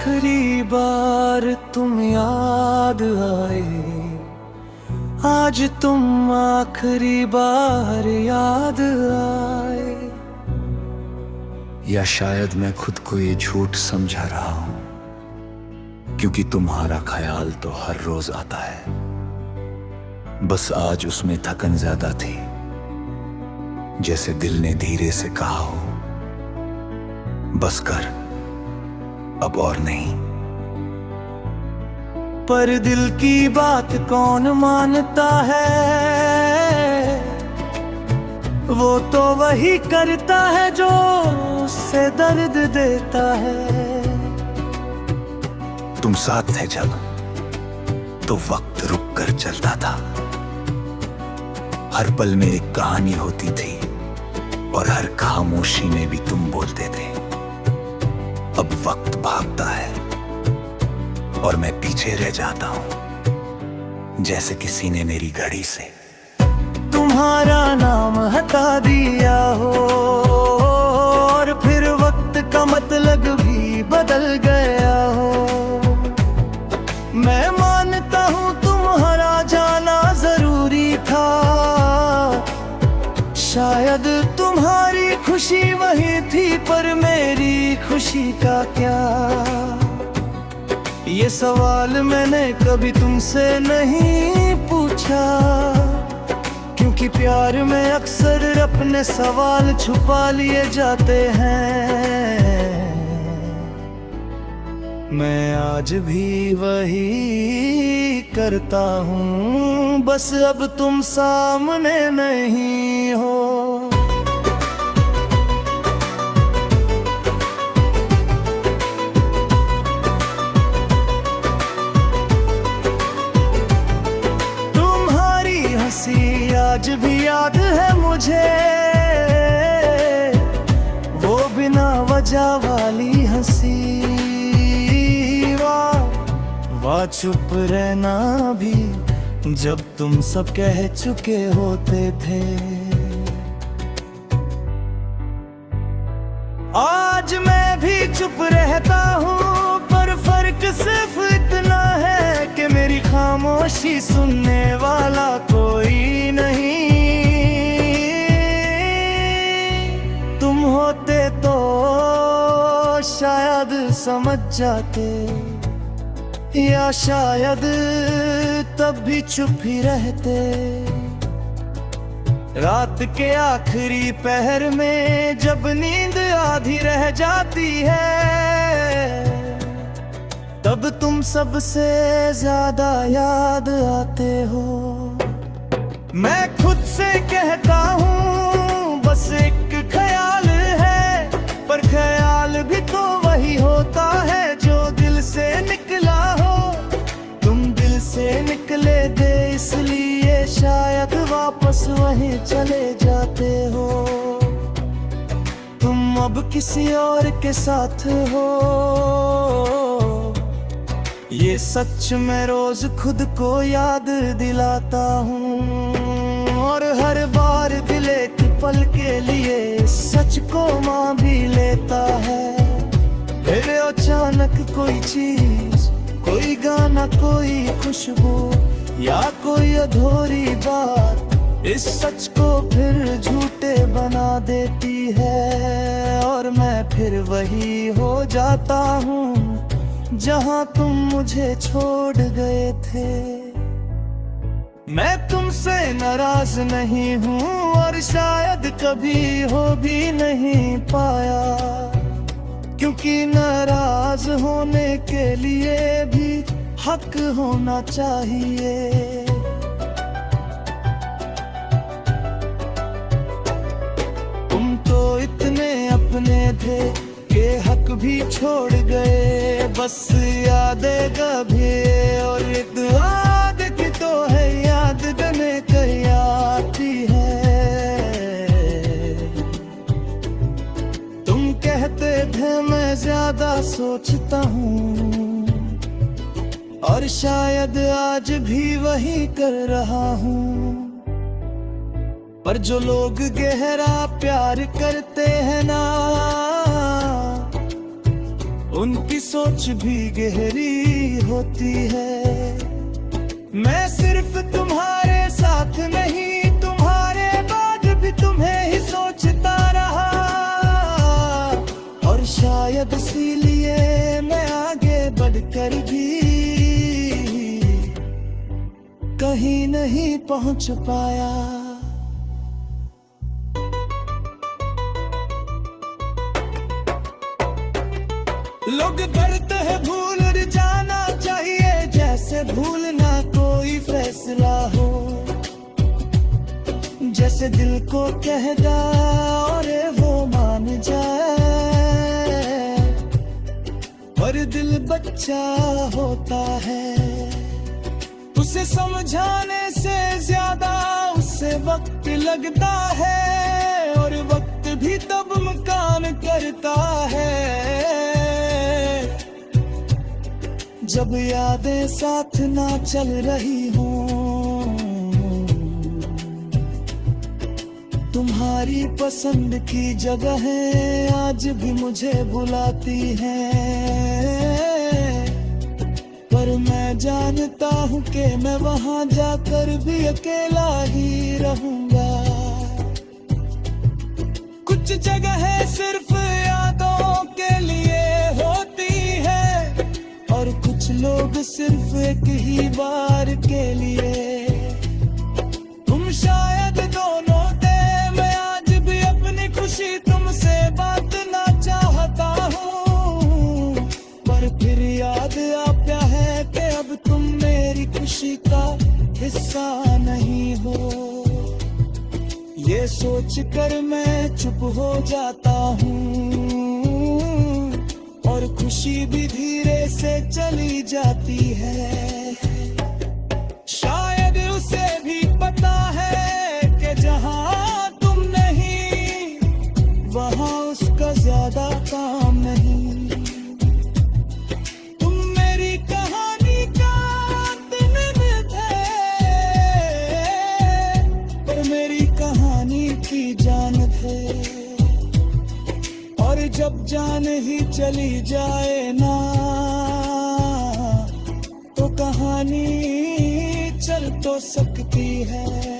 आखिरी बार तुम याद आए, आज तुम आखिरी बार याद आए। या शायद मैं खुद को ये झूठ समझा रहा हूं, क्योंकि तुम्हारा ख्याल तो हर रोज आता है। बस आज उसमें थकन ज्यादा थी, जैसे दिल ने धीरे से कहा हो, बस कर, अब और नहीं। पर दिल की बात कौन मानता है, वो तो वही करता है जो उससे दर्द देता है। तुम साथ थे जब, तो वक्त रुक कर चलता था। हर पल में एक कहानी होती थी, और हर खामोशी में भी तुम बोलते थे। अब वक्त भागता है, और मैं पीछे रह जाता हूं, जैसे किसी ने मेरी घड़ी से तुम्हारा नाम हटा दिया हो। और फिर वक्त का मतलब भी बदल गया हो। मैं मानता हूं तुम्हारा जाना जरूरी था, शायद तुम्हारी खुशी वही थी, पर मेरी खुशी का क्या। ये सवाल मैंने कभी तुमसे नहीं पूछा, क्योंकि प्यार में अक्सर अपने सवाल छुपा लिए जाते हैं। मैं आज भी वही करता हूँ, बस अब तुम सामने नहीं हो। तुम्हारी हंसी आज भी याद है मुझे, वो बिना वजह वाली हंसी। वाह चुप रहना भी जब तुम सब कह चुके होते थे। आज मैं भी चुप रहता हूँ, पर फर्क सिर्फ इतना है कि मेरी खामोशी सुनने वाला कोई नहीं। तुम होते तो शायद समझ जाते, या शायद तब भी चुप ही रहते। रात के आखिरी पहर में जब नींद आधी रह जाती है, तब तुम सबसे ज्यादा याद आते हो। मैं खुद से कहता हूँ बस एक ख्याल है, पर ख्याल भी तो वही होता है जो दिल से निकला हो। तुम दिल से निकले थे, इसलिए शायद वापस वहीं चले जाते हो। तुम अब किसी और के साथ हो, ये सच मैं रोज खुद को याद दिलाता हूँ। और हर बार दिल एक पल के लिए सच को मान भी लेता है। फिर अचानक कोई चीज, कोई गाना, कोई खुशबू, या कोई अधूरी बात इस सच को फिर झूठे बना देती है। और मैं फिर वही हो जाता हूँ जहाँ तुम मुझे छोड़ गए थे। मैं तुमसे नाराज नहीं हूँ, और शायद कभी हो भी नहीं पाया, क्योंकि नाराज होने के लिए भी हक होना चाहिए। तुम तो इतने अपने थे कि हक भी छोड़ गए। बस यादें कभी और एक आदत तो है, याद करने कहीं आती है। तुम कहते थे मैं ज्यादा सोचता हूँ, और शायद आज भी वही कर रहा हूँ। पर जो लोग गहरा प्यार करते हैं ना, उनकी सोच भी गहरी होती है। मैं सिर्फ तुम्हारे साथ नहीं, तुम्हारे बाद भी तुम्हें ही सोचता रहा, और शायद इसीलिए मैं आगे बढ़कर भी कहीं नहीं पहुंच पाया। लोग करते हैं भूल जाना चाहिए, जैसे भूलना कोई फैसला हो, जैसे दिल को कह दा और वो मान जाए, पर दिल बच्चा होता है, उसे समझाने से ज्यादा उससे वक्त लगता है, और वक्त भी तब मुकाम करता है जब यादें साथ ना चल रही हों। तुम्हारी पसंद की जगहें आज भी मुझे बुलाती हैं, पर मैं जानता हूँ कि मैं वहाँ जाकर भी अकेला ही रहूँगा। कुछ जगहें सिर्फ यादों के लिए होती है, और कुछ लोग सिर्फ एक ही बार के लिए। तुम शायद दोनों थे, मैं आज भी अपनी खुशी तुमसे बांटना चाहता हूँ, पर फिर याद आता है कि अब तुम मेरी खुशी का हिस्सा नहीं हो। ये सोच कर मैं चुप हो जाता हूँ, और खुशी भी धीरे से चली जाती है। शायद उसे भी पता है कि जहाँ तुम नहीं, वहाँ उसका ज्यादा काम नहीं। तुम मेरी कहानी का दिन थे, पर मेरी कहानी की जान थे, और जब जान ही चली जाए ना, तो कहानी चल तो सकती है।